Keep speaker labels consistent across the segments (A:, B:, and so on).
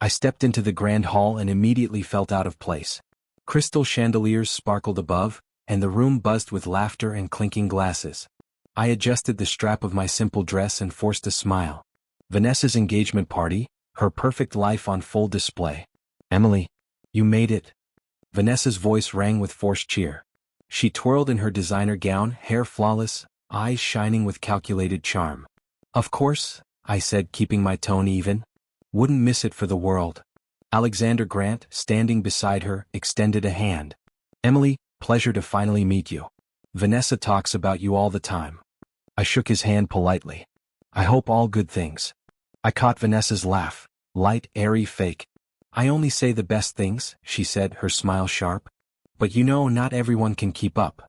A: I stepped into the grand hall and immediately felt out of place. Crystal chandeliers sparkled above, and the room buzzed with laughter and clinking glasses. I adjusted the strap of my simple dress and forced a smile. Vanessa's engagement party, her perfect life on full display. Emily, you made it. Vanessa's voice rang with forced cheer. She twirled in her designer gown, hair flawless, eyes shining with calculated charm. Of course, I said, keeping my tone even. Wouldn't miss it for the world. Alexander Grant, standing beside her, extended a hand. Emily, pleasure to finally meet you. Vanessa talks about you all the time. I shook his hand politely. I hope all good things. I caught Vanessa's laugh, light, airy, fake. I only say the best things, she said, her smile sharp. But you know, not everyone can keep up.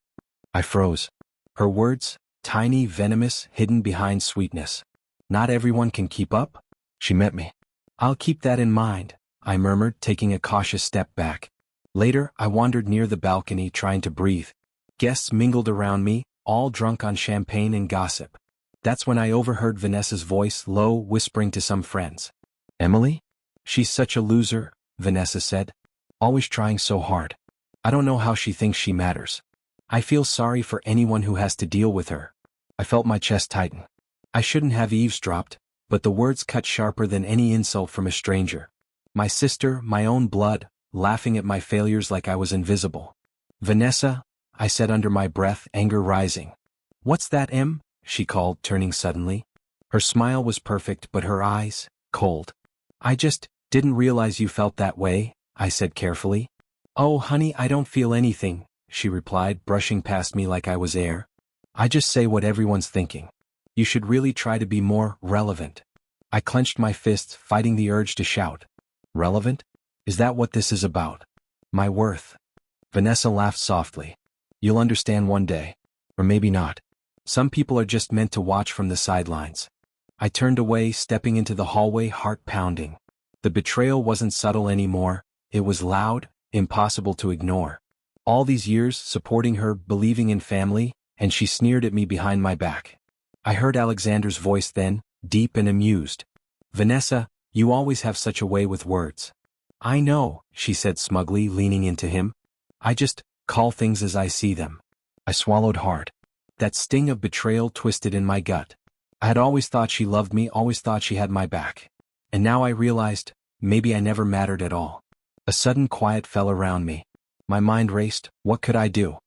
A: I froze. Her words, tiny, venomous, hidden behind sweetness. Not everyone can keep up? She met me. I'll keep that in mind, I murmured, taking a cautious step back. Later, I wandered near the balcony trying to breathe. Guests mingled around me, all drunk on champagne and gossip. That's when I overheard Vanessa's voice, low, whispering to some friends. Emily? She's such a loser, Vanessa said. Always trying so hard. I don't know how she thinks she matters. I feel sorry for anyone who has to deal with her. I felt my chest tighten. I shouldn't have eavesdropped, but the words cut sharper than any insult from a stranger. My sister, my own blood, laughing at my failures like I was invisible. Vanessa, I said under my breath, anger rising. What's that, Em? She called, turning suddenly. Her smile was perfect, but her eyes, cold. I just didn't realize you felt that way, I said carefully. Oh, honey, I don't feel anything, she replied, brushing past me like I was air. I just say what everyone's thinking. You should really try to be more relevant. I clenched my fists, fighting the urge to shout. Relevant? Is that what this is about? My worth? Vanessa laughed softly. You'll understand one day. Or maybe not. Some people are just meant to watch from the sidelines. I turned away, stepping into the hallway, heart pounding. The betrayal wasn't subtle anymore. It was loud, impossible to ignore. All these years, supporting her, believing in family, and she sneered at me behind my back. I heard Alexander's voice then, deep and amused. Vanessa, you always have such a way with words. I know, she said smugly, leaning into him. I just call things as I see them. I swallowed hard. That sting of betrayal twisted in my gut. I had always thought she loved me, always thought she had my back. And now I realized, maybe I never mattered at all. A sudden quiet fell around me. My mind raced. What could I do?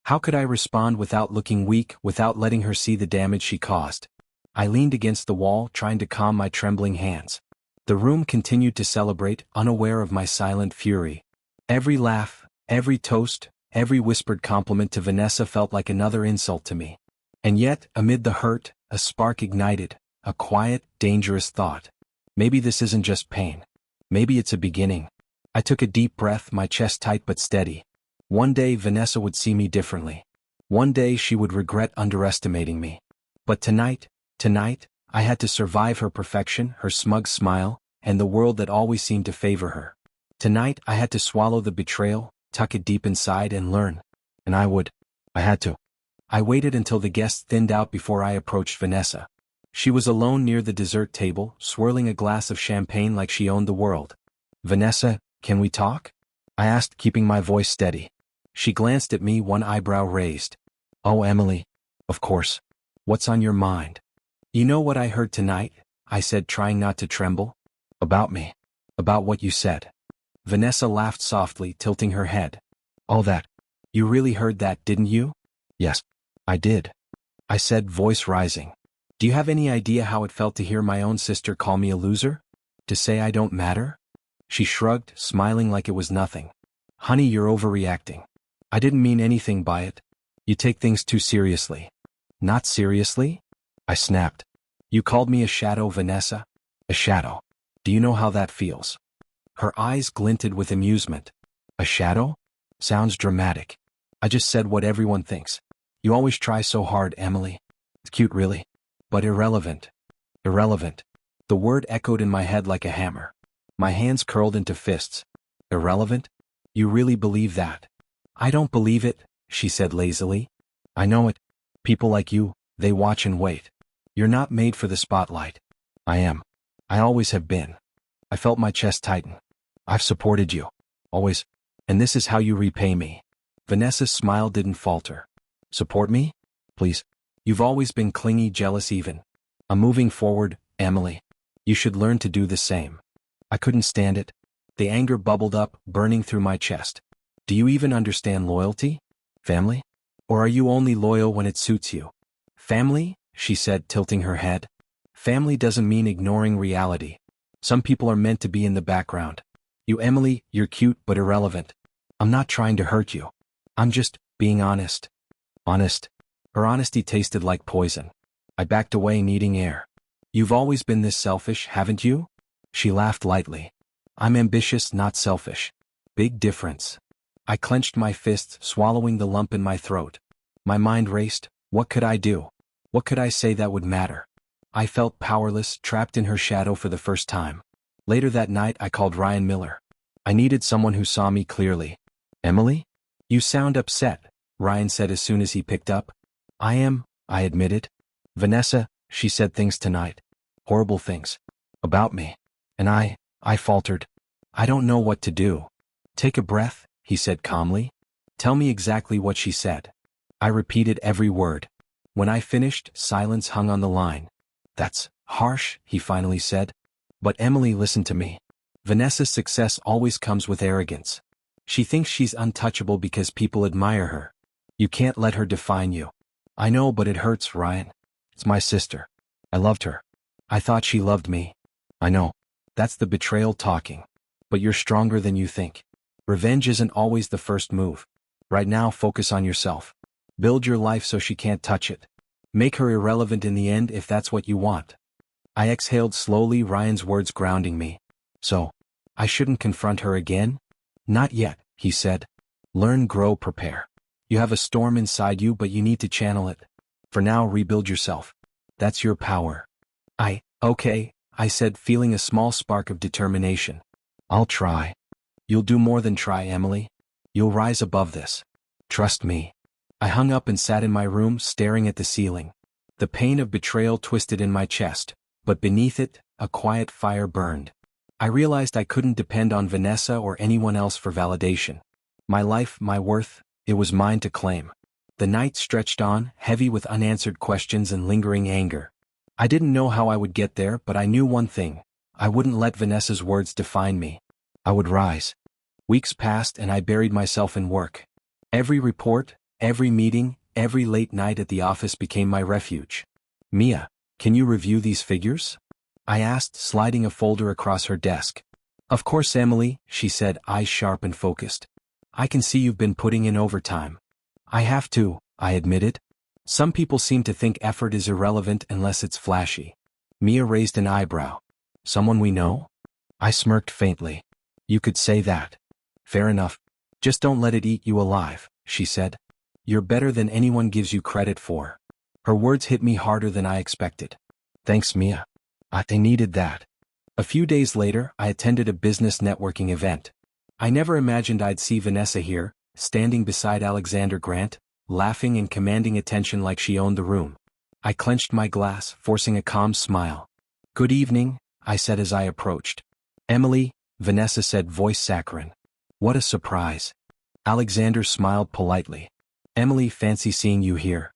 A: How could I respond without looking weak, without letting her see the damage she caused? I leaned against the wall, trying to calm my trembling hands. The room continued to celebrate, unaware of my silent fury. Every laugh, every toast, every whispered compliment to Vanessa felt like another insult to me. And yet, amid the hurt, a spark ignited, a quiet, dangerous thought. Maybe this isn't just pain. Maybe it's a beginning. I took a deep breath, my chest tight but steady. One day Vanessa would see me differently. One day she would regret underestimating me. But tonight, I had to survive her perfection, her smug smile, and the world that always seemed to favor her. Tonight I had to swallow the betrayal, tuck it deep inside and learn. And I had to. I waited until the guests thinned out before I approached Vanessa. She was alone near the dessert table, swirling a glass of champagne like she owned the world. Vanessa, can we talk? I asked, keeping my voice steady. She glanced at me, one eyebrow raised. Oh, Emily. Of course. What's on your mind? You know what I heard tonight? I said, trying not to tremble. About me. About what you said. Vanessa laughed softly, tilting her head. Oh, that. You really heard that, didn't you? Yes, I did. I said, voice rising. Do you have any idea how it felt to hear my own sister call me a loser? To say I don't matter? She shrugged, smiling like it was nothing. Honey, you're overreacting. I didn't mean anything by it. You take things too seriously. Not seriously? I snapped. You called me a shadow, Vanessa? A shadow. Do you know how that feels? Her eyes glinted with amusement. A shadow? Sounds dramatic. I just said what everyone thinks. You always try so hard, Emily. It's cute, really. But irrelevant. Irrelevant. The word echoed in my head like a hammer. My hands curled into fists. Irrelevant? You really believe that? I don't believe it, she said lazily. I know it. People like you, they watch and wait. You're not made for the spotlight. I am. I always have been. I felt my chest tighten. I've supported you. Always. And this is how you repay me. Vanessa's smile didn't falter. Support me? Please. You've always been clingy, jealous even. I'm moving forward, Emily. You should learn to do the same. I couldn't stand it. The anger bubbled up, burning through my chest. Do you even understand loyalty? Family? Or are you only loyal when it suits you? Family? She said, tilting her head. Family doesn't mean ignoring reality. Some people are meant to be in the background. You, Emily, you're cute but irrelevant. I'm not trying to hurt you. I'm just being honest. Honest? Her honesty tasted like poison. I backed away, needing air. You've always been this selfish, haven't you? She laughed lightly. I'm ambitious, not selfish. Big difference. I clenched my fists, swallowing the lump in my throat. My mind raced. What could I do? What could I say that would matter? I felt powerless, trapped in her shadow for the first time. Later that night, I called Ryan Miller. I needed someone who saw me clearly. Emily? You sound upset, Ryan said as soon as he picked up. I am, I admitted. Vanessa, she said things tonight. Horrible things. About me. And I faltered. I don't know what to do. Take a breath, he said calmly. Tell me exactly what she said. I repeated every word. When I finished, silence hung on the line. That's harsh, he finally said. But Emily, listen to me. Vanessa's success always comes with arrogance. She thinks she's untouchable because people admire her. You can't let her define you. I know, but it hurts, Ryan. It's my sister. I loved her. I thought she loved me. I know. That's the betrayal talking. But you're stronger than you think. Revenge isn't always the first move. Right now, focus on yourself. Build your life so she can't touch it. Make her irrelevant in the end if that's what you want. I exhaled slowly, Ryan's words grounding me. So, I shouldn't confront her again? Not yet, he said. Learn, grow, prepare. You have a storm inside you, but you need to channel it. For now, rebuild yourself. That's your power. Okay, I said, feeling a small spark of determination. I'll try. You'll do more than try, Emily. You'll rise above this. Trust me. I hung up and sat in my room, staring at the ceiling. The pain of betrayal twisted in my chest, but beneath it, a quiet fire burned. I realized I couldn't depend on Vanessa or anyone else for validation. My life, my worth, it was mine to claim. The night stretched on, heavy with unanswered questions and lingering anger. I didn't know how I would get there, but I knew one thing. I wouldn't let Vanessa's words define me. I would rise. Weeks passed and I buried myself in work. Every report, every meeting, every late night at the office became my refuge. Mia, can you review these figures? I asked, sliding a folder across her desk. Of course, Emily, she said, eyes sharp and focused. I can see you've been putting in overtime. I have to, I admitted. Some people seem to think effort is irrelevant unless it's flashy. Mia raised an eyebrow. Someone we know? I smirked faintly. You could say that. Fair enough. Just don't let it eat you alive, she said. You're better than anyone gives you credit for. Her words hit me harder than I expected. Thanks, Mia. I needed that. A few days later, I attended a business networking event. I never imagined I'd see Vanessa here, standing beside Alexander Grant, laughing and commanding attention like she owned the room. I clenched my glass, forcing a calm smile. Good evening, I said as I approached. Emily, Vanessa said, voice saccharine. What a surprise. Alexander smiled politely. Emily, fancy seeing you here.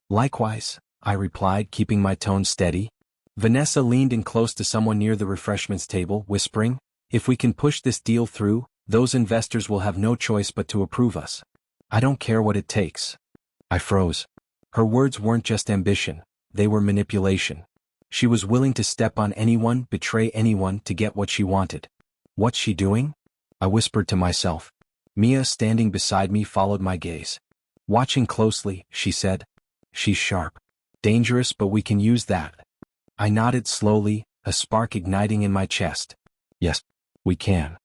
A: Likewise, I replied, keeping my tone steady. Vanessa leaned in close to someone near the refreshments table, whispering, if we can push this deal through, those investors will have no choice but to approve us. I don't care what it takes. I froze. Her words weren't just ambition, they were manipulation. She was willing to step on anyone, betray anyone to get what she wanted. What's she doing? I whispered to myself. Mia, standing beside me, followed my gaze. Watching closely, she said. She's sharp. Dangerous, but we can use that. I nodded slowly, a spark igniting in my chest. Yes, we can.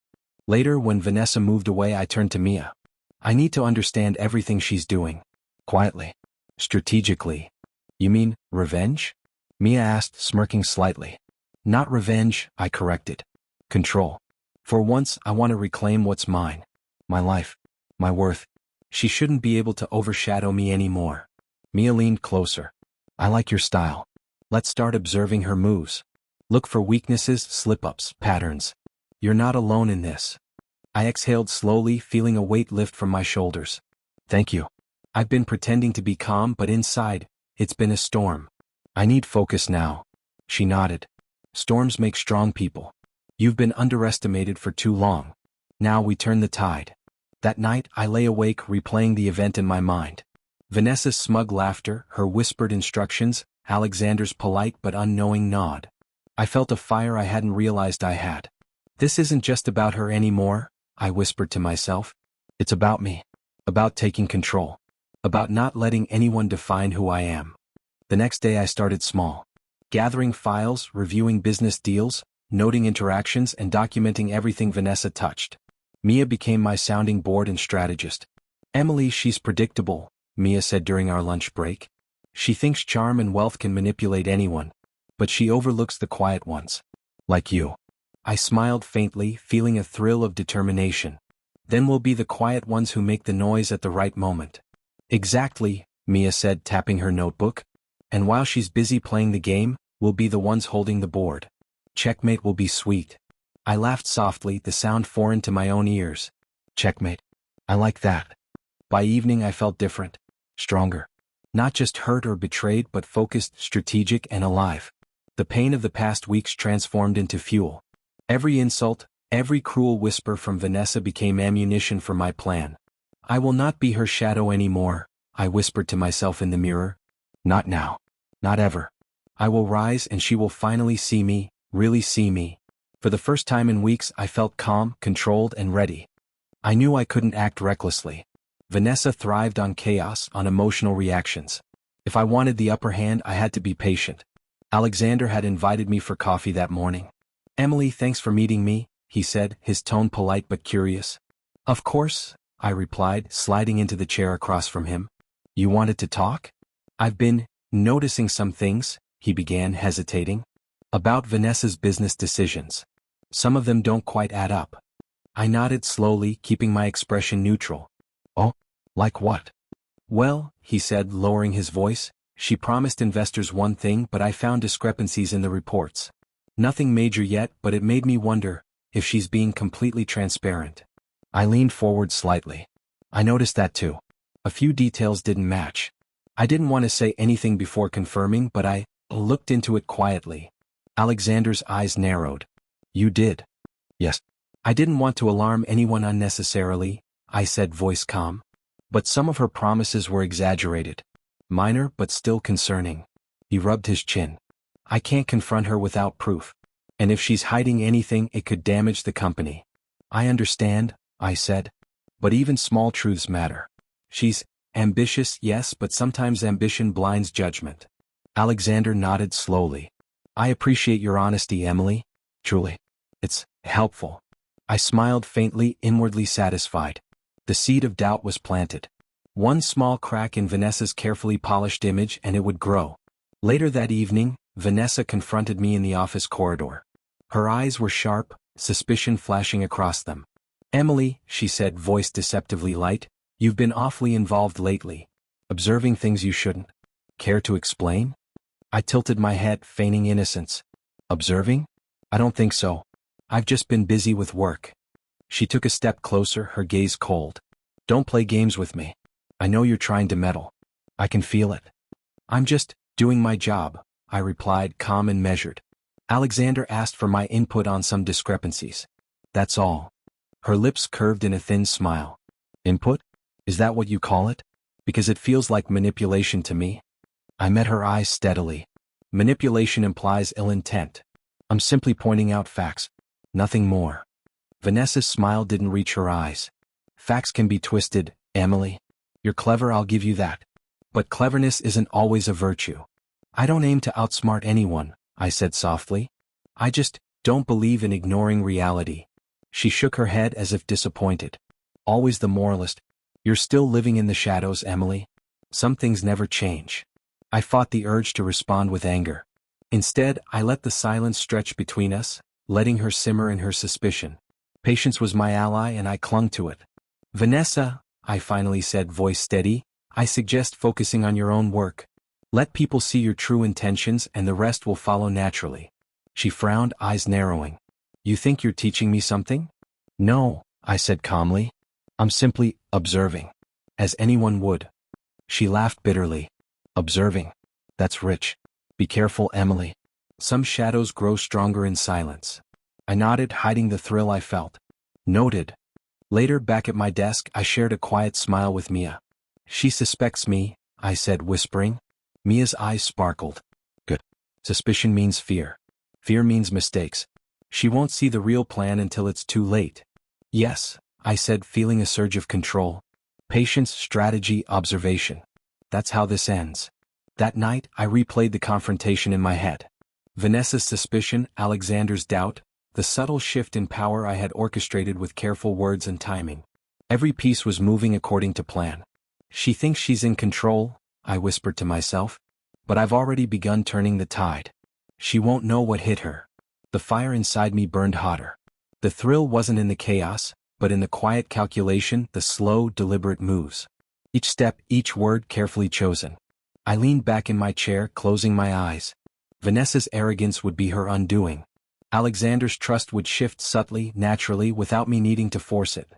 A: Later, when Vanessa moved away, I turned to Mia. I need to understand everything she's doing. Quietly. Strategically. You mean, revenge? Mia asked, smirking slightly. Not revenge, I corrected. Control. For once, I want to reclaim what's mine. My life. My worth. She shouldn't be able to overshadow me anymore. Mia leaned closer. I like your style. Let's start observing her moves. Look for weaknesses, slip-ups, patterns. You're not alone in this. I exhaled slowly, feeling a weight lift from my shoulders. Thank you. I've been pretending to be calm, but inside, it's been a storm. I need focus now. She nodded. Storms make strong people. You've been underestimated for too long. Now we turn the tide. That night, I lay awake replaying the event in my mind. Vanessa's smug laughter, her whispered instructions, Alexander's polite but unknowing nod. I felt a fire I hadn't realized I had. This isn't just about her anymore, I whispered to myself. It's about me. About taking control. About not letting anyone define who I am. The next day I started small. Gathering files, reviewing business deals, noting interactions, and documenting everything Vanessa touched. Mia became my sounding board and strategist. Emily, she's predictable, Mia said during our lunch break. She thinks charm and wealth can manipulate anyone. But she overlooks the quiet ones. Like you. I smiled faintly, feeling a thrill of determination. Then we'll be the quiet ones who make the noise at the right moment. Exactly, Mia said, tapping her notebook. And while she's busy playing the game, we'll be the ones holding the board. Checkmate will be sweet. I laughed softly, the sound foreign to my own ears. Checkmate. I like that. By evening I felt different. Stronger. Not just hurt or betrayed, but focused, strategic, and alive. The pain of the past weeks transformed into fuel. Every insult, every cruel whisper from Vanessa became ammunition for my plan. I will not be her shadow anymore, I whispered to myself in the mirror. Not now. Not ever. I will rise and she will finally see me, really see me. For the first time in weeks I felt calm, controlled, and ready. I knew I couldn't act recklessly. Vanessa thrived on chaos, on emotional reactions. If I wanted the upper hand, I had to be patient. Alexander had invited me for coffee that morning. Emily, thanks for meeting me, he said, his tone polite but curious. Of course, I replied, sliding into the chair across from him. You wanted to talk? I've been noticing some things, he began, hesitating. About Vanessa's business decisions. Some of them don't quite add up. I nodded slowly, keeping my expression neutral. Oh, like what? Well, he said, lowering his voice, she promised investors one thing, but I found discrepancies in the reports. Nothing major yet, but it made me wonder if she's being completely transparent. I leaned forward slightly. I noticed that too. A few details didn't match. I didn't want to say anything before confirming, but I looked into it quietly. Alexander's eyes narrowed. You did? Yes. I didn't want to alarm anyone unnecessarily, I said, voice calm. But some of her promises were exaggerated. Minor but still concerning. He rubbed his chin. I can't confront her without proof. And if she's hiding anything, it could damage the company. I understand, I said. But even small truths matter. She's ambitious, yes, but sometimes ambition blinds judgment. Alexander nodded slowly. I appreciate your honesty, Emily. Truly. It's helpful. I smiled faintly, inwardly satisfied. The seed of doubt was planted. One small crack in Vanessa's carefully polished image and it would grow. Later that evening, Vanessa confronted me in the office corridor. Her eyes were sharp, suspicion flashing across them. Emily, she said, voice deceptively light, you've been awfully involved lately. Observing things you shouldn't. Care to explain? I tilted my head, feigning innocence. Observing? I don't think so. I've just been busy with work. She took a step closer, her gaze cold. Don't play games with me. I know you're trying to meddle. I can feel it. I'm just doing my job, I replied, calm and measured. Alexander asked for my input on some discrepancies. That's all. Her lips curved in a thin smile. Input? Is that what you call it? Because it feels like manipulation to me. I met her eyes steadily. Manipulation implies ill intent. I'm simply pointing out facts. Nothing more. Vanessa's smile didn't reach her eyes. Facts can be twisted, Emily. You're clever, I'll give you that. But cleverness isn't always a virtue. I don't aim to outsmart anyone, I said softly. I just don't believe in ignoring reality. She shook her head as if disappointed. Always the moralist. You're still living in the shadows, Emily. Some things never change. I fought the urge to respond with anger. Instead, I let the silence stretch between us, letting her simmer in her suspicion. Patience was my ally and I clung to it. Vanessa, I finally said, voice steady, I suggest focusing on your own work. Let people see your true intentions and the rest will follow naturally. She frowned, eyes narrowing. You think you're teaching me something? No, I said calmly. I'm simply observing. As anyone would. She laughed bitterly. Observing. That's rich. Be careful, Emily. Some shadows grow stronger in silence. I nodded, hiding the thrill I felt. Noted. Later, back at my desk, I shared a quiet smile with Mia. She suspects me, I said, whispering. Mia's eyes sparkled. Good. Suspicion means fear. Fear means mistakes. She won't see the real plan until it's too late. Yes, I said, feeling a surge of control. Patience, strategy, observation. That's how this ends. That night, I replayed the confrontation in my head. Vanessa's suspicion, Alexander's doubt, the subtle shift in power I had orchestrated with careful words and timing. Every piece was moving according to plan. She thinks she's in control, I whispered to myself, but I've already begun turning the tide. She won't know what hit her. The fire inside me burned hotter. The thrill wasn't in the chaos, but in the quiet calculation, the slow, deliberate moves. Each step, each word carefully chosen. I leaned back in my chair, closing my eyes. Vanessa's arrogance would be her undoing. Alexander's trust would shift subtly, naturally, without me needing to force it.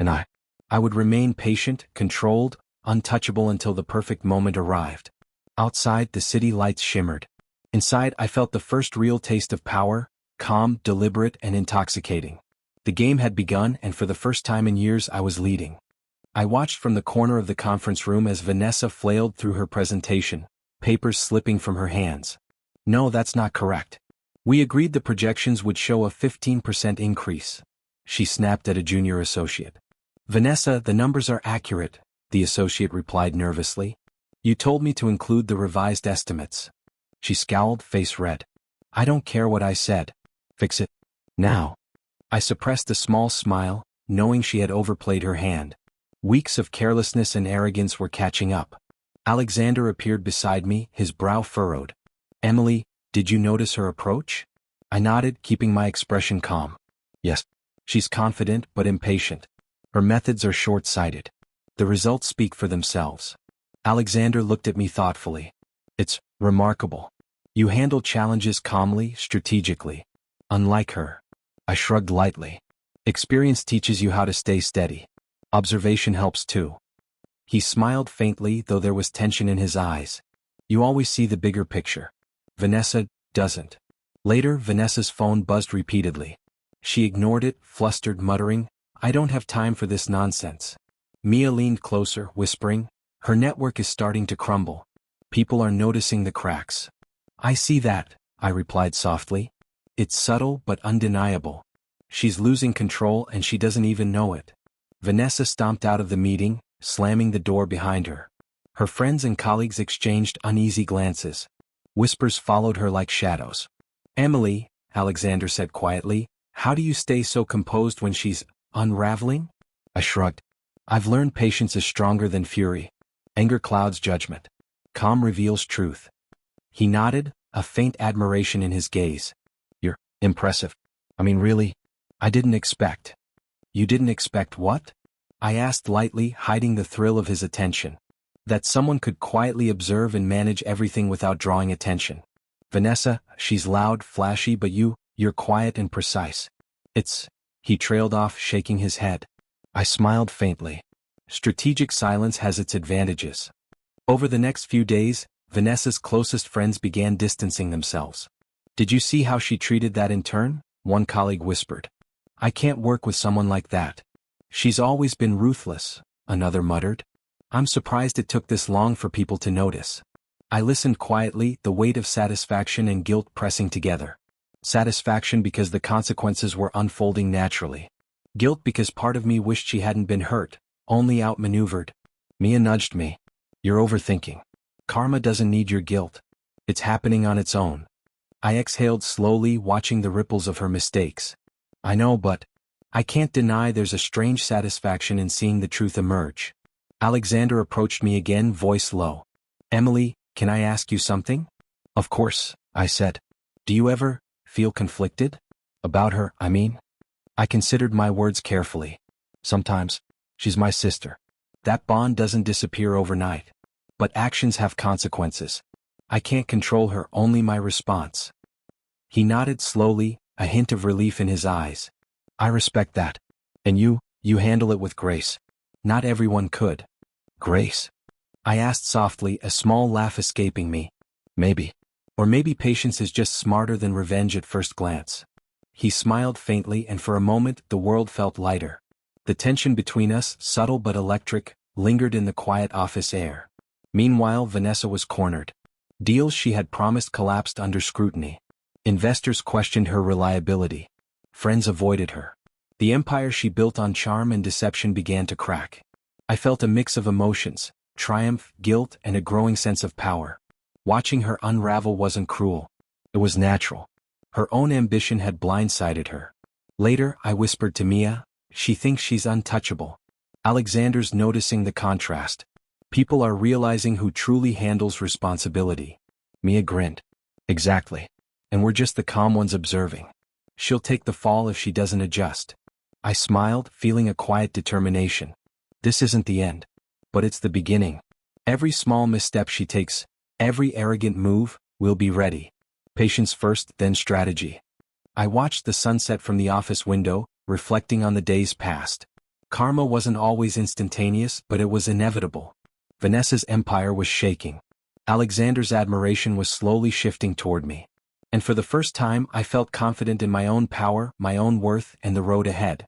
A: And I would remain patient, controlled, untouchable until the perfect moment arrived. Outside, the city lights shimmered. Inside, I felt the first real taste of power, calm, deliberate, and intoxicating. The game had begun, and for the first time in years I was leading. I watched from the corner of the conference room as Vanessa flailed through her presentation, papers slipping from her hands. No, that's not correct. We agreed the projections would show a 15% increase. She snapped at a junior associate. Vanessa, the numbers are accurate, the associate replied nervously. You told me to include the revised estimates. She scowled, face red. I don't care what I said. Fix it. Now. I suppressed a small smile, knowing she had overplayed her hand. Weeks of carelessness and arrogance were catching up. Alexander appeared beside me, his brow furrowed. Emily, did you notice her approach? I nodded, keeping my expression calm. Yes. She's confident but impatient. Her methods are short-sighted. The results speak for themselves. Alexander looked at me thoughtfully. It's remarkable. You handle challenges calmly, strategically. Unlike her. I shrugged lightly. Experience teaches you how to stay steady. Observation helps too. He smiled faintly, though there was tension in his eyes. You always see the bigger picture. Vanessa doesn't. Later, Vanessa's phone buzzed repeatedly. She ignored it, flustered, muttering, I don't have time for this nonsense. Mia leaned closer, whispering, her network is starting to crumble. People are noticing the cracks. I see that, I replied softly. It's subtle but undeniable. She's losing control and she doesn't even know it. Vanessa stomped out of the meeting, slamming the door behind her. Her friends and colleagues exchanged uneasy glances. Whispers followed her like shadows. Emily, Alexander said quietly, how do you stay so composed when she's unraveling? I shrugged. I've learned patience is stronger than fury. Anger clouds judgment. Calm reveals truth. He nodded, a faint admiration in his gaze. You're impressive. I mean, really? I didn't expect. You didn't expect what? I asked lightly, hiding the thrill of his attention. That someone could quietly observe and manage everything without drawing attention. Vanessa, she's loud, flashy, but you're quiet and precise. He trailed off, shaking his head. I smiled faintly. Strategic silence has its advantages. Over the next few days, Vanessa's closest friends began distancing themselves. Did you see how she treated that intern? One colleague whispered. I can't work with someone like that. She's always been ruthless, another muttered. I'm surprised it took this long for people to notice. I listened quietly, the weight of satisfaction and guilt pressing together. Satisfaction because the consequences were unfolding naturally. Guilt because part of me wished she hadn't been hurt, only outmaneuvered. Mia nudged me. You're overthinking. Karma doesn't need your guilt. It's happening on its own. I exhaled slowly, watching the ripples of her mistakes. I know, but I can't deny there's a strange satisfaction in seeing the truth emerge. Alexander approached me again, voice low. Emily, can I ask you something? Of course, I said. Do you ever feel conflicted? About her, I mean? I considered my words carefully. Sometimes. She's my sister. That bond doesn't disappear overnight. But actions have consequences. I can't control her, only my response. He nodded slowly, a hint of relief in his eyes. I respect that. And you handle it with grace. Not everyone could. Grace? I asked softly, a small laugh escaping me. Maybe. Or maybe patience is just smarter than revenge at first glance. He smiled faintly, and for a moment the world felt lighter. The tension between us, subtle but electric, lingered in the quiet office air. Meanwhile, Vanessa was cornered. Deals she had promised collapsed under scrutiny. Investors questioned her reliability. Friends avoided her. The empire she built on charm and deception began to crack. I felt a mix of emotions, triumph, guilt, and a growing sense of power. Watching her unravel wasn't cruel. It was natural. Her own ambition had blindsided her. Later, I whispered to Mia, she thinks she's untouchable. Alexander's noticing the contrast. People are realizing who truly handles responsibility. Mia grinned. Exactly. And we're just the calm ones observing. She'll take the fall if she doesn't adjust. I smiled, feeling a quiet determination. This isn't the end. But it's the beginning. Every small misstep she takes, every arrogant move, we'll be ready. Patience first, then strategy. I watched the sunset from the office window, reflecting on the days past. Karma wasn't always instantaneous, but it was inevitable. Vanessa's empire was shaking. Alexander's admiration was slowly shifting toward me. And for the first time I felt confident in my own power, my own worth, and the road ahead.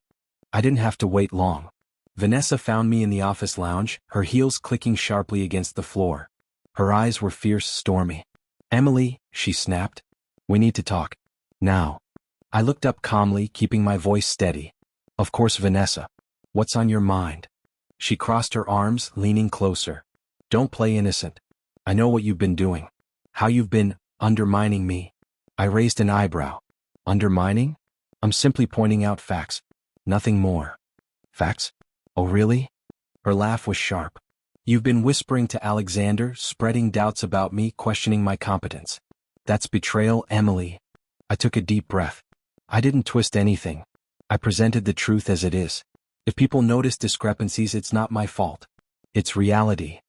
A: I didn't have to wait long. Vanessa found me in the office lounge, her heels clicking sharply against the floor. Her eyes were fierce, stormy. Emily, she snapped. We need to talk. Now. I looked up calmly, keeping my voice steady. Of course, Vanessa. What's on your mind? She crossed her arms, leaning closer. Don't play innocent. I know what you've been doing. How you've been undermining me. I raised an eyebrow. Undermining? I'm simply pointing out facts. Nothing more. Facts? Oh really? Her laugh was sharp. You've been whispering to Alexander, spreading doubts about me, questioning my competence. That's betrayal, Emily. I took a deep breath. I didn't twist anything. I presented the truth as it is. If people notice discrepancies, it's not my fault. It's reality.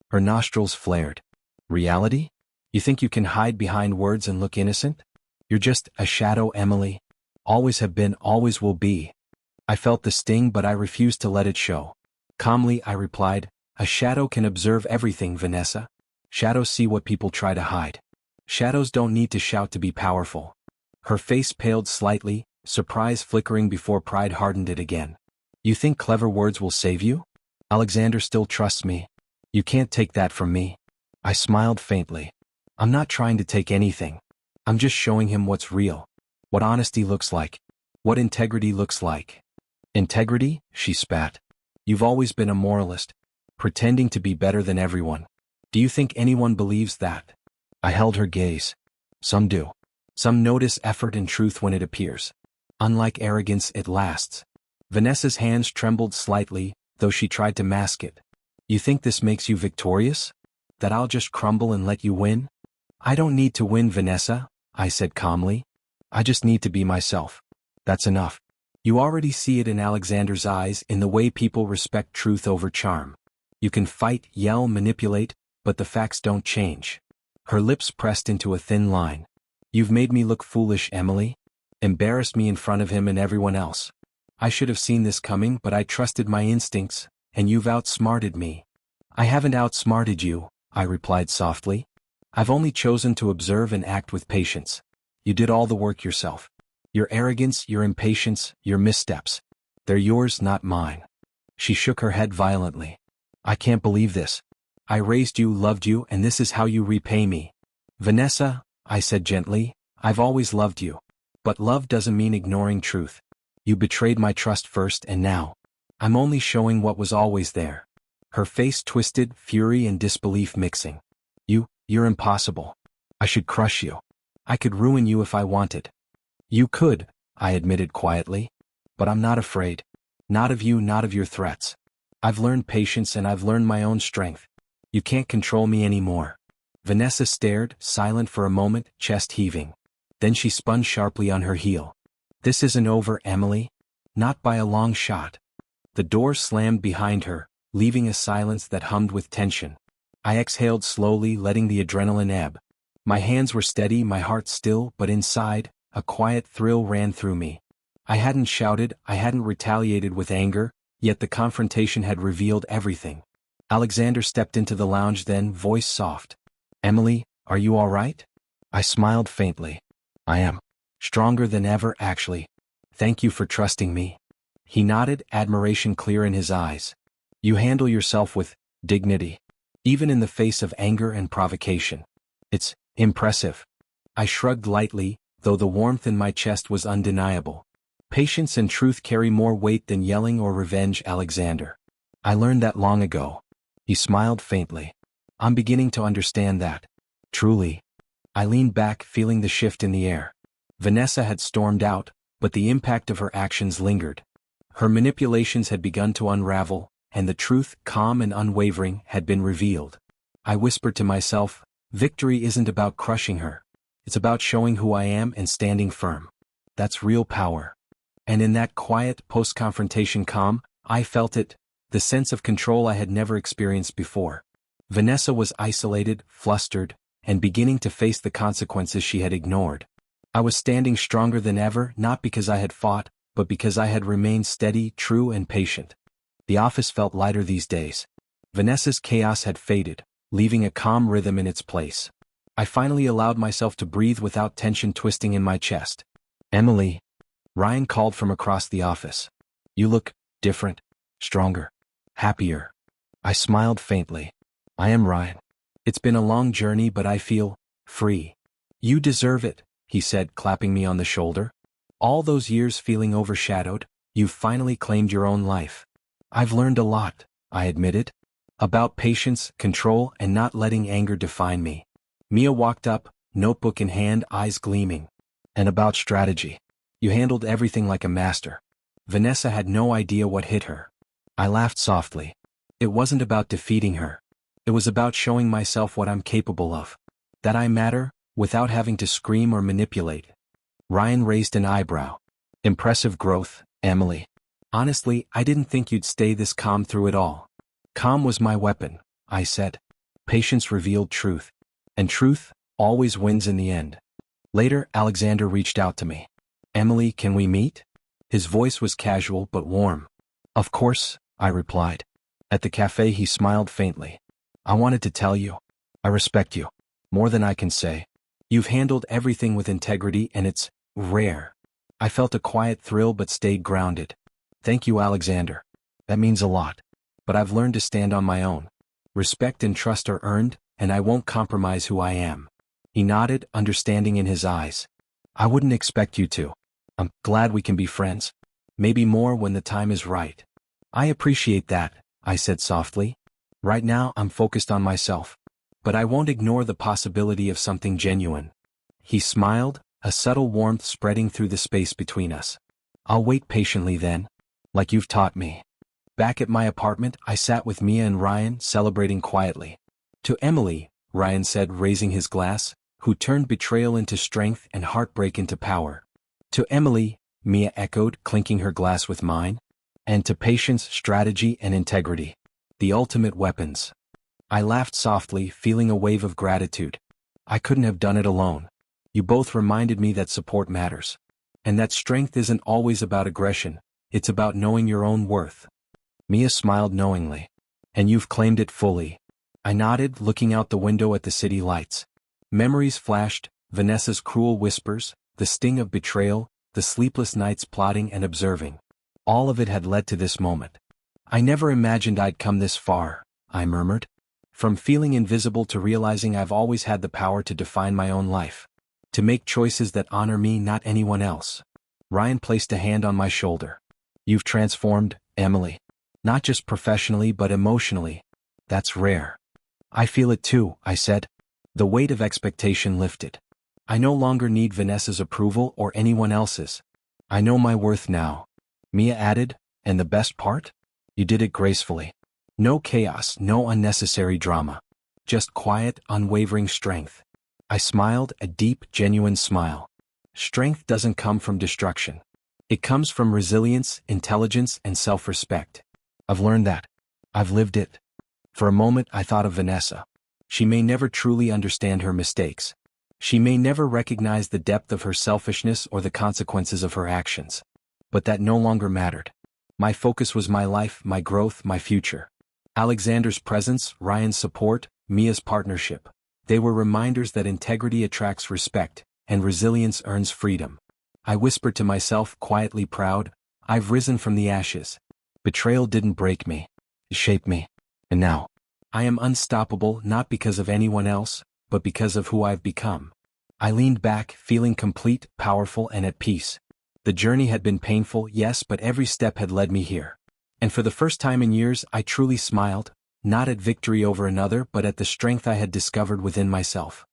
A: Her nostrils flared. Reality? You think you can hide behind words and look innocent? You're just a shadow, Emily. Always have been, always will be. I felt the sting, but I refused to let it show. Calmly, I replied, a shadow can observe everything, Vanessa. Shadows see what people try to hide. Shadows don't need to shout to be powerful. Her face paled slightly, surprise flickering before pride hardened it again. You think clever words will save you? Alexander still trusts me. You can't take that from me. I smiled faintly. I'm not trying to take anything. I'm just showing him what's real. What honesty looks like. What integrity looks like. Integrity? She spat. You've always been a moralist. Pretending to be better than everyone. Do you think anyone believes that? I held her gaze. Some do. Some notice effort and truth when it appears. Unlike arrogance, it lasts. Vanessa's hands trembled slightly, though she tried to mask it. You think this makes you victorious? That I'll just crumble and let you win? I don't need to win, Vanessa, I said calmly. I just need to be myself. That's enough. You already see it in Alexander's eyes, in the way people respect truth over charm. You can fight, yell, manipulate, but the facts don't change. Her lips pressed into a thin line. You've made me look foolish, Emily. Embarrassed me in front of him and everyone else. I should have seen this coming, but I trusted my instincts, and you've outsmarted me. I haven't outsmarted you, I replied softly. I've only chosen to observe and act with patience. You did all the work yourself. Your arrogance, your impatience, your missteps. They're yours, not mine. She shook her head violently. I can't believe this. I raised you, loved you, and this is how you repay me. Vanessa, I said gently, I've always loved you. But love doesn't mean ignoring truth. You betrayed my trust first, and now. I'm only showing what was always there. Her face twisted, fury and disbelief mixing. You're impossible. I should crush you. I could ruin you if I wanted. You could, I admitted quietly. But I'm not afraid. Not of you, not of your threats. I've learned patience and I've learned my own strength. You can't control me anymore. Vanessa stared, silent for a moment, chest heaving. Then she spun sharply on her heel. This isn't over, Emily. Not by a long shot. The door slammed behind her, leaving a silence that hummed with tension. I exhaled slowly, letting the adrenaline ebb. My hands were steady, my heart still, but inside, a quiet thrill ran through me. I hadn't shouted, I hadn't retaliated with anger, yet the confrontation had revealed everything. Alexander stepped into the lounge then, voice soft. "Emily, are you all right?" I smiled faintly. "I am. Stronger than ever, actually. Thank you for trusting me." He nodded, admiration clear in his eyes. "You handle yourself with dignity, even in the face of anger and provocation. It's impressive." I shrugged lightly, though the warmth in my chest was undeniable. Patience and truth carry more weight than yelling or revenge, Alexander. I learned that long ago. He smiled faintly. "I'm beginning to understand that. Truly." I leaned back, feeling the shift in the air. Vanessa had stormed out, but the impact of her actions lingered. Her manipulations had begun to unravel, and the truth, calm and unwavering, had been revealed. I whispered to myself, victory isn't about crushing her. It's about showing who I am and standing firm. That's real power. And in that quiet, post-confrontation calm, I felt it, the sense of control I had never experienced before. Vanessa was isolated, flustered, and beginning to face the consequences she had ignored. I was standing stronger than ever, not because I had fought, but because I had remained steady, true, and patient. The office felt lighter these days. Vanessa's chaos had faded, leaving a calm rhythm in its place. I finally allowed myself to breathe without tension twisting in my chest. "Emily," Ryan called from across the office. "You look different, stronger, happier." I smiled faintly. "I am Ryan. It's been a long journey, but I feel free." "You deserve it," he said, clapping me on the shoulder. "All those years feeling overshadowed, you've finally claimed your own life." "I've learned a lot," I admitted. "About patience, control, and not letting anger define me." Mia walked up, notebook in hand, eyes gleaming. "And about strategy. You handled everything like a master." Vanessa had no idea what hit her. I laughed softly. It wasn't about defeating her. It was about showing myself what I'm capable of. That I matter, without having to scream or manipulate. Ryan raised an eyebrow. "Impressive growth, Emily. Honestly, I didn't think you'd stay this calm through it all." "Calm was my weapon," I said. "Patience revealed truth. And truth always wins in the end." Later, Alexander reached out to me. "Emily, can we meet?" His voice was casual but warm. "Of course," I replied. At the cafe he smiled faintly. "I wanted to tell you. I respect you. More than I can say. You've handled everything with integrity and it's rare." I felt a quiet thrill but stayed grounded. "Thank you, Alexander. That means a lot. But I've learned to stand on my own. Respect and trust are earned, and I won't compromise who I am." He nodded, understanding in his eyes. "I wouldn't expect you to. I'm glad we can be friends. Maybe more when the time is right." "I appreciate that," I said softly. "Right now I'm focused on myself. But I won't ignore the possibility of something genuine." He smiled, a subtle warmth spreading through the space between us. "I'll wait patiently then, like you've taught me." Back at my apartment, I sat with Mia and Ryan, celebrating quietly. "To Emily," Ryan said, raising his glass, "who turned betrayal into strength and heartbreak into power." "To Emily," Mia echoed, clinking her glass with mine. "And to patience, strategy, and integrity. The ultimate weapons." I laughed softly, feeling a wave of gratitude. I couldn't have done it alone. You both reminded me that support matters. And that strength isn't always about aggression, it's about knowing your own worth. Mia smiled knowingly. "And you've claimed it fully." I nodded, looking out the window at the city lights. Memories flashed, Vanessa's cruel whispers, the sting of betrayal, the sleepless nights plotting and observing. All of it had led to this moment. "I never imagined I'd come this far," I murmured. "From feeling invisible to realizing I've always had the power to define my own life. To make choices that honor me, not anyone else." Ryan placed a hand on my shoulder. "You've transformed, Emily. Not just professionally but emotionally. That's rare." "I feel it too," I said. The weight of expectation lifted. I no longer need Vanessa's approval or anyone else's. I know my worth now. Mia added, "And the best part? You did it gracefully. No chaos, no unnecessary drama. Just quiet, unwavering strength." I smiled, a deep, genuine smile. Strength doesn't come from destruction. It comes from resilience, intelligence, and self-respect. I've learned that. I've lived it. For a moment I thought of Vanessa. She may never truly understand her mistakes. She may never recognize the depth of her selfishness or the consequences of her actions. But that no longer mattered. My focus was my life, my growth, my future. Alexander's presence, Ryan's support, Mia's partnership. They were reminders that integrity attracts respect, and resilience earns freedom. I whispered to myself, quietly proud, I've risen from the ashes. Betrayal didn't break me. It shaped me. And now, I am unstoppable not because of anyone else, but because of who I've become. I leaned back, feeling complete, powerful, and at peace. The journey had been painful, yes, but every step had led me here. And for the first time in years, I truly smiled, not at victory over another, but at the strength I had discovered within myself.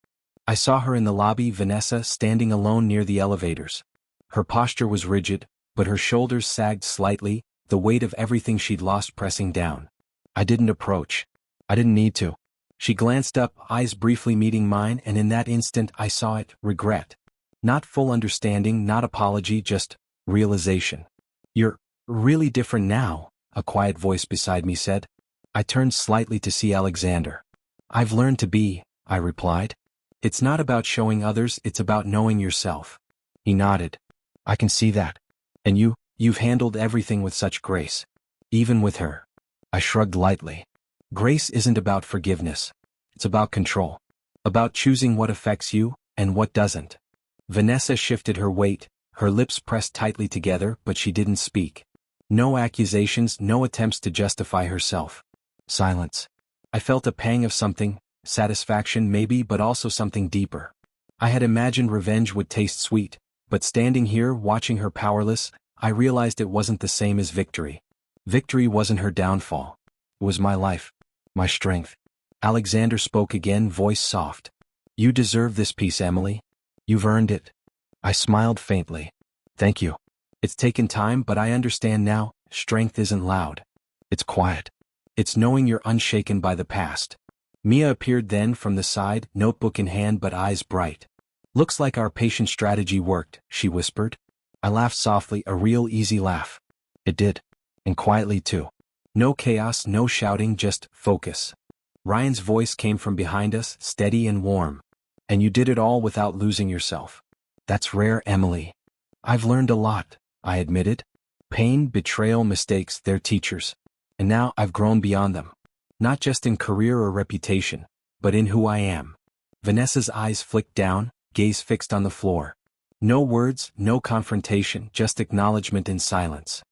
A: I saw her in the lobby, Vanessa, standing alone near the elevators. Her posture was rigid, but her shoulders sagged slightly, the weight of everything she'd lost pressing down. I didn't approach. I didn't need to. She glanced up, eyes briefly meeting mine, and in that instant I saw it, regret. Not full understanding, not apology, just realization. You're really different now, a quiet voice beside me said. I turned slightly to see Alexander. I've learned to be, I replied. It's not about showing others, it's about knowing yourself. He nodded. I can see that. And you've handled everything with such grace. Even with her. I shrugged lightly. Grace isn't about forgiveness. It's about control. About choosing what affects you, and what doesn't. Vanessa shifted her weight, her lips pressed tightly together, but she didn't speak. No accusations, no attempts to justify herself. Silence. I felt a pang of something, satisfaction maybe, but also something deeper. I had imagined revenge would taste sweet, but standing here, watching her powerless, I realized it wasn't the same as victory. Victory wasn't her downfall. It was my life. My strength. Alexander spoke again, voice soft. You deserve this peace, Emily. You've earned it. I smiled faintly. Thank you. It's taken time, but I understand now, strength isn't loud. It's quiet. It's knowing you're unshaken by the past. Mia appeared then from the side, notebook in hand but eyes bright. Looks like our patient strategy worked, she whispered. I laughed softly, a real easy laugh. It did. And quietly too. No chaos, no shouting, just focus. Ryan's voice came from behind us, steady and warm. And you did it all without losing yourself. That's rare, Emily. I've learned a lot, I admitted. Pain, betrayal, mistakes, they're teachers. And now I've grown beyond them. Not just in career or reputation, but in who I am. Vanessa's eyes flicked down, gaze fixed on the floor. No words, no confrontation, just acknowledgement in silence.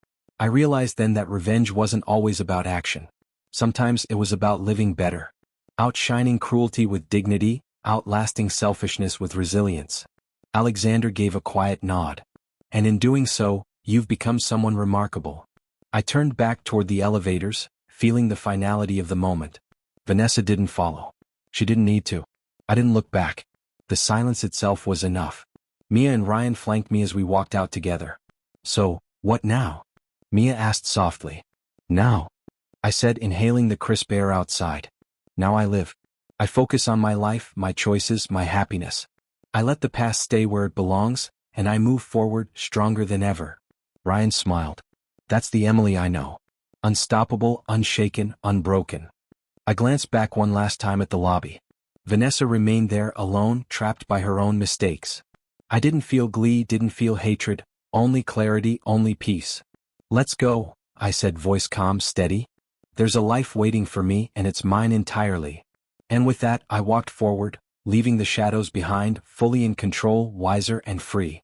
A: I realized then that revenge wasn't always about action. Sometimes it was about living better. Outshining cruelty with dignity, outlasting selfishness with resilience. Alexander gave a quiet nod. And in doing so, you've become someone remarkable. I turned back toward the elevators, feeling the finality of the moment. Vanessa didn't follow. She didn't need to. I didn't look back. The silence itself was enough. Mia and Ryan flanked me as we walked out together. So, what now? Mia asked softly. Now, I said, inhaling the crisp air outside. Now I live. I focus on my life, my choices, my happiness. I let the past stay where it belongs, and I move forward, stronger than ever. Ryan smiled. That's the Emily I know. Unstoppable, unshaken, unbroken. I glanced back one last time at the lobby. Vanessa remained there alone, trapped by her own mistakes. I didn't feel glee, didn't feel hatred, only clarity, only peace. Let's go, I said, voice calm, steady. There's a life waiting for me, and it's mine entirely. And with that, I walked forward, leaving the shadows behind, fully in control, wiser and free.